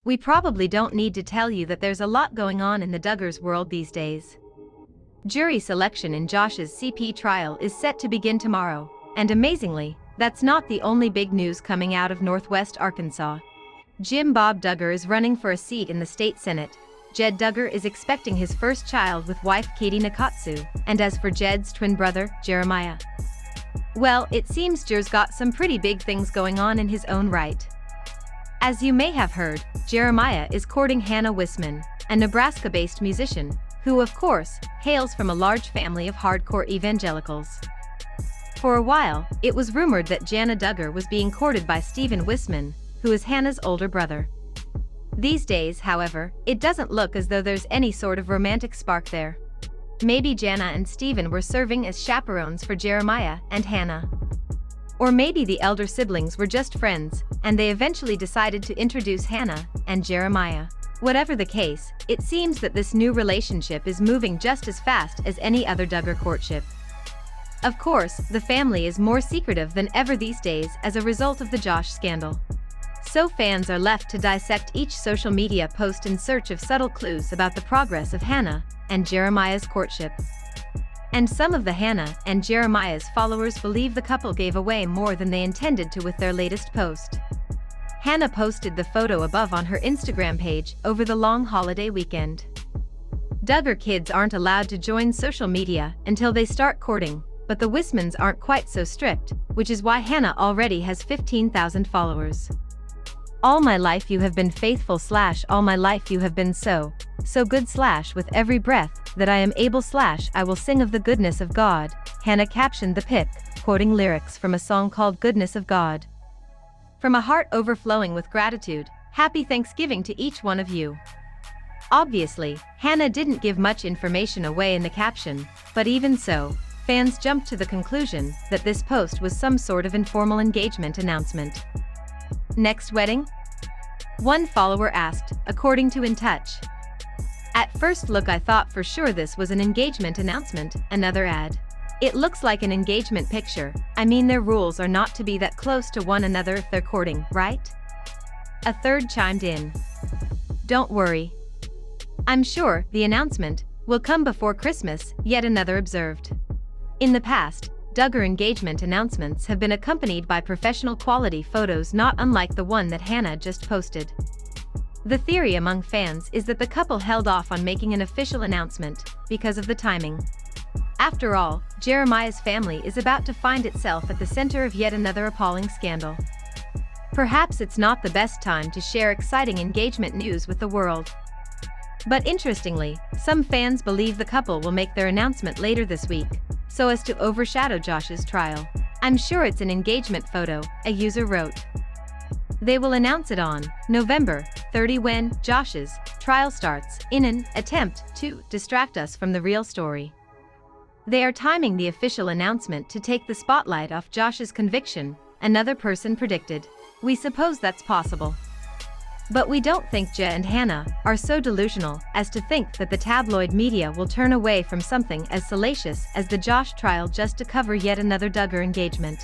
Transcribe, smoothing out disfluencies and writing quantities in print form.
We probably don't need to tell you that there's a lot going on in the Duggars world these days. Jury selection in Josh's CP trial is set to begin tomorrow, and amazingly, that's not the only big news coming out of Northwest Arkansas. Bob Duggar is running for a seat in the state Senate. Jed Duggar is expecting his first child with wife Katey Nakatsu, and as for Jed's twin brother, Jeremiah, well, it seems Jer's got some pretty big things going on in his own right. As you may have heard, Jeremiah is courting Hannah Wissmann, a Nebraska-based musician, who of course, hails from a large family of hardcore evangelicals. For a while, it was rumored that Jed Duggar was being courted by Stephen Wissmann, who is Hannah's older brother. These days, however, it doesn't look as though there's any sort of romantic spark there. Maybe Jana and Stephen were serving as chaperones for Jeremiah and Hannah. Or maybe the elder siblings were just friends, and they eventually decided to introduce Hannah and Jeremiah. Whatever the case, it seems that this new relationship is moving just as fast as any other Duggar courtship. Of course, the family is more secretive than ever these days as a result of the Josh scandal. So fans are left to dissect each social media post in search of subtle clues about the progress of Hannah and Jeremiah's courtship. And some of the Hannah and Jeremiah's followers believe the couple gave away more than they intended to with their latest post. Hannah posted the photo above on her Instagram page over the long holiday weekend. Duggar kids aren't allowed to join social media until they start courting, but the Wissmanns aren't quite so strict, which is why Hannah already has 15,000 followers. All my life you have been faithful / all my life you have been so good / with every breath that I am able / I will sing of the goodness of God, Hannah captioned the pic, quoting lyrics from a song called Goodness of God. From a heart overflowing with gratitude, happy Thanksgiving to each one of you. Obviously, Hannah didn't give much information away in the caption, but even so, fans jumped to the conclusion that this post was some sort of informal engagement announcement. Next wedding? One follower asked, according to In Touch. At first look I thought for sure this was an engagement announcement, another ad. It looks like an engagement picture, I mean their rules are not to be that close to one another if they're courting, right? A third chimed in. Don't worry. I'm sure the announcement will come before Christmas, yet another observed. In the past, Duggar engagement announcements have been accompanied by professional quality photos not unlike the one that Hannah just posted. The theory among fans is that the couple held off on making an official announcement because of the timing. After all, Jeremiah's family is about to find itself at the center of yet another appalling scandal. Perhaps it's not the best time to share exciting engagement news with the world. But interestingly, some fans believe the couple will make their announcement later this week, so as to overshadow Josh's trial. I'm sure it's an engagement photo, a user wrote. They will announce it on November 30 when Josh's trial starts, in an attempt to distract us from the real story. They are timing the official announcement to take the spotlight off Josh's conviction, another person predicted. We suppose that's possible. But we don't think Jed and Hannah are so delusional as to think that the tabloid media will turn away from something as salacious as the Josh trial just to cover yet another Duggar engagement.